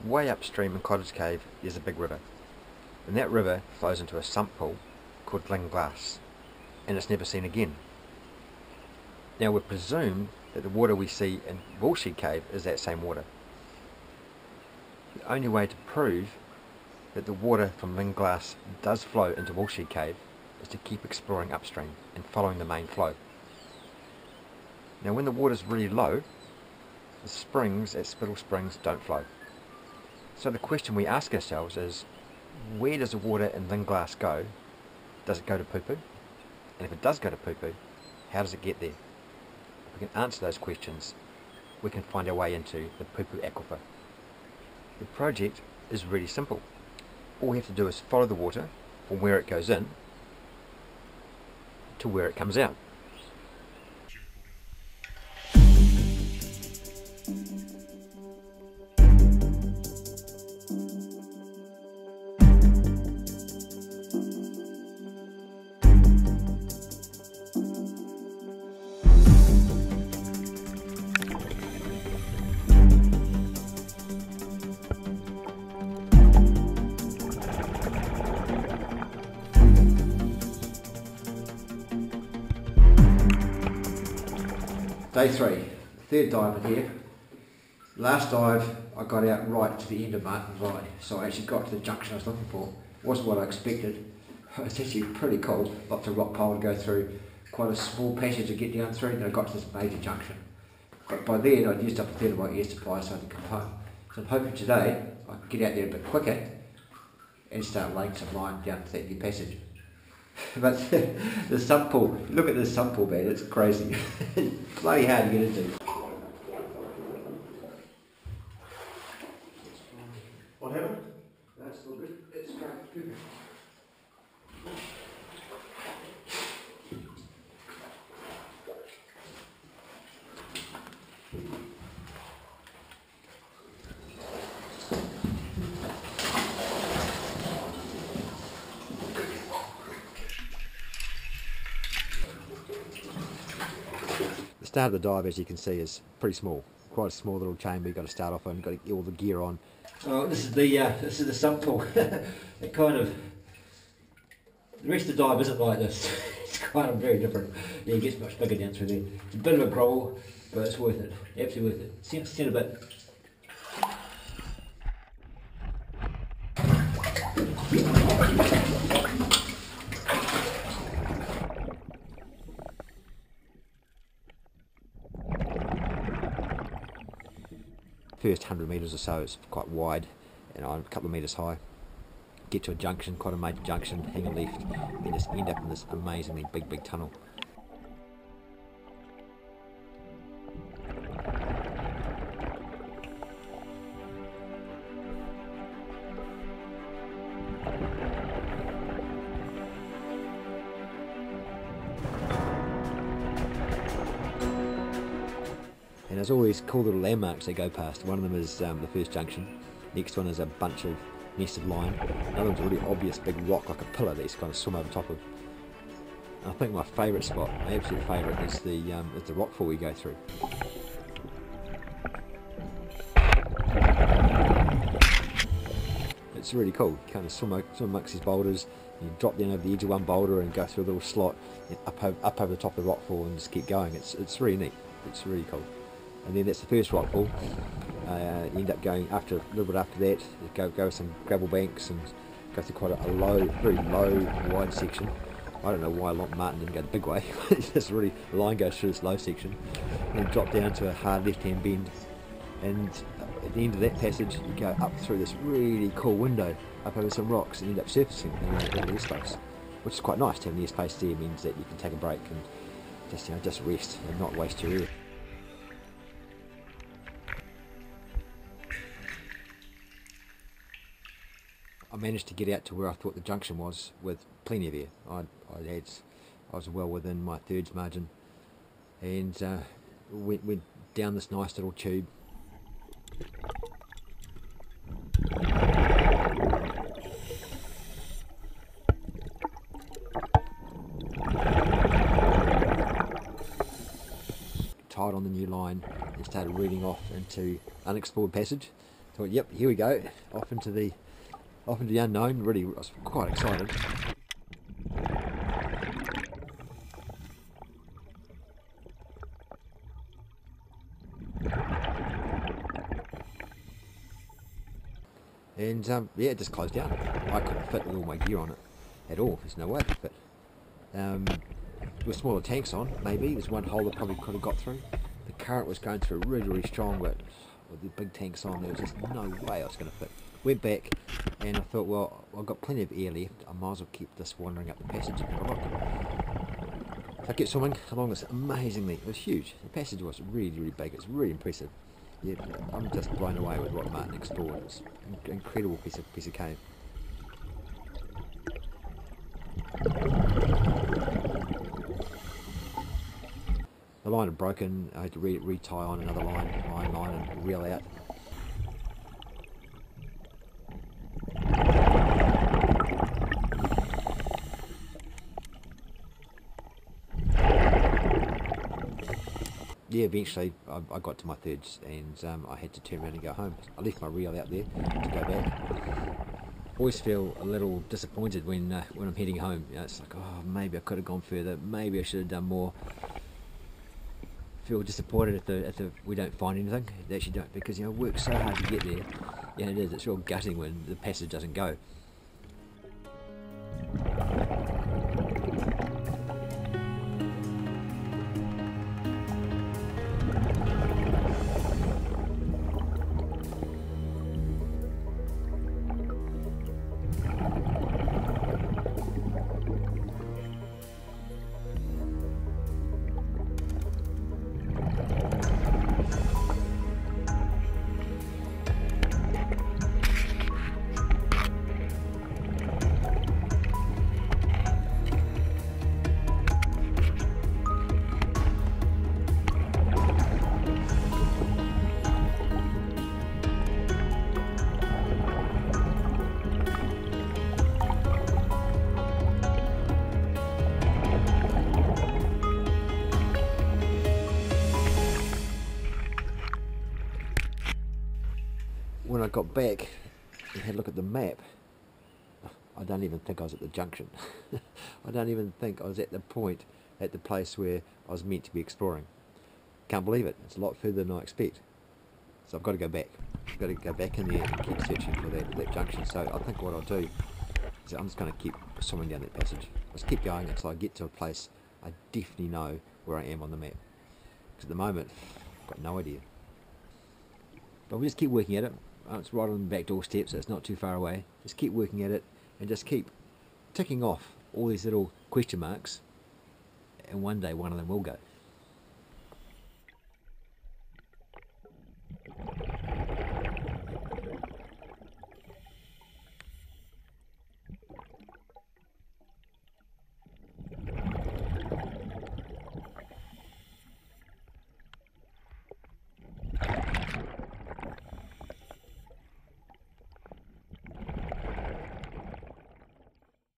Way upstream in Cottage Cave is a big river, and that river flows into a sump pool called Glass, and it's never seen again. Now we've presumed that the water we see in Woolshed Cave is that same water. The only way to prove that the water from Glass does flow into Woolshed Cave is to keep exploring upstream and following the main flow. Now when the water's really low, the springs at Spittle Springs don't flow. So the question we ask ourselves is, where does the water in Glass go? Does it go to Poo Poo? And if it does go to Poo Poo, how does it get there? If we can answer those questions, we can find our way into the Poo Poo aquifer. The project is really simple. All we have to do is follow the water from where it goes in to where it comes out. Day 3, third dive in here. Last dive I got out right to the end of Martyn Valley, so I actually got to the junction I was looking for. It wasn't what I expected. It's actually pretty cold, lots of rock pile to go through, quite a small passage to get down through, and I got to this major junction. But by then I'd used up a third of my air supply, so I had to come home. So I'm hoping today I can get out there a bit quicker and start laying some line down to that new passage. But the sump pool, look at this sump pool, man, it's crazy. It's bloody hard to get into. What happened? That's all good. It's good. The start of the dive, as you can see, is pretty small. Quite a small little chamber you've got to start off on, you've got to get all the gear on. Oh, this is the sump pool. It kind of, the rest of the dive isn't like this. It's kind of very different. Yeah, it gets much bigger down through there. It's a bit of a grovel, but it's worth it. Absolutely worth it. Stand a bit. First 100 metres or so is quite wide and I'm a couple of metres high. Get to a junction, quite a major junction, hang a left, then just end up in this amazingly big tunnel. And there's all these cool little landmarks they go past. One of them is the first junction. Next one is a bunch of nested line. Another one's a really obvious big rock like a pillar that you kind of swim over top of. And I think my favourite spot, my absolute favourite, is the rockfall we go through. It's really cool. You kind of swim amongst these boulders, you drop down over the edge of one boulder and go through a little slot up over the top of the rockfall and just keep going. It's really neat. It's really cool. And then that's the first rockfall. You end up going after a little bit after that. You go some gravel banks and go through quite a low, very low, wide section. I don't know why Martyn didn't go the big way. It's just really, the line goes through this low section, and then drop down to a hard left-hand bend. And at the end of that passage, you go up through this really cool window, up over some rocks, and end up surfacing around the airspace, which is quite nice. To have an airspace there means that you can take a break and just rest and not waste your air. I managed to get out to where I thought the junction was with plenty of air. I was well within my thirds margin, and went down this nice little tube. Tied on the new line and started reading off into unexplored passage. thought, yep, here we go, off into the unknown. Really, I was quite excited. And yeah, it just closed down. I couldn't fit with all my gear on it at all. There's no way I could fit. With smaller tanks on, maybe there's one hole that probably could have got through. The current was going through really, really strong, but with the big tanks on, there was just no way I was going to fit. Went back, and I thought, well, I've got plenty of air left. I might as well keep this wandering up the passage and have a look. So I kept swimming along this amazingly. It was huge. The passage was really, really big. It's really impressive. Yeah, I'm just blown away with what Martyn explored. It's an incredible piece of cave. The line had broken. I had to retie on another line and reel out. Yeah, eventually I got to my thirds, and I had to turn around and go home. I left my reel out there to go back. Always feel a little disappointed when I'm heading home. You know, it's like, oh, maybe I could have gone further. Maybe I should have done more. Feel disappointed if we don't find anything. They actually don't, because you work so hard to get there. Yeah, it is. It's real gutting when the passage doesn't go. When I got back and had a look at the map, I don't even think I was at the junction. I don't even think I was at the point, at the place where I was meant to be exploring. Can't believe it. It's a lot further than I expect. So I've got to go back. I've got to go back in there and keep searching for that junction. So I think what I'll do is I'm just going to keep swimming down that passage. Just keep going until I get to a place I definitely know where I am on the map. Because at the moment, I've got no idea. But we'll just keep working at it. It's right on the back doorstep, so it's not too far away. Just keep working at it and just keep ticking off all these little question marks, and one day one of them will go.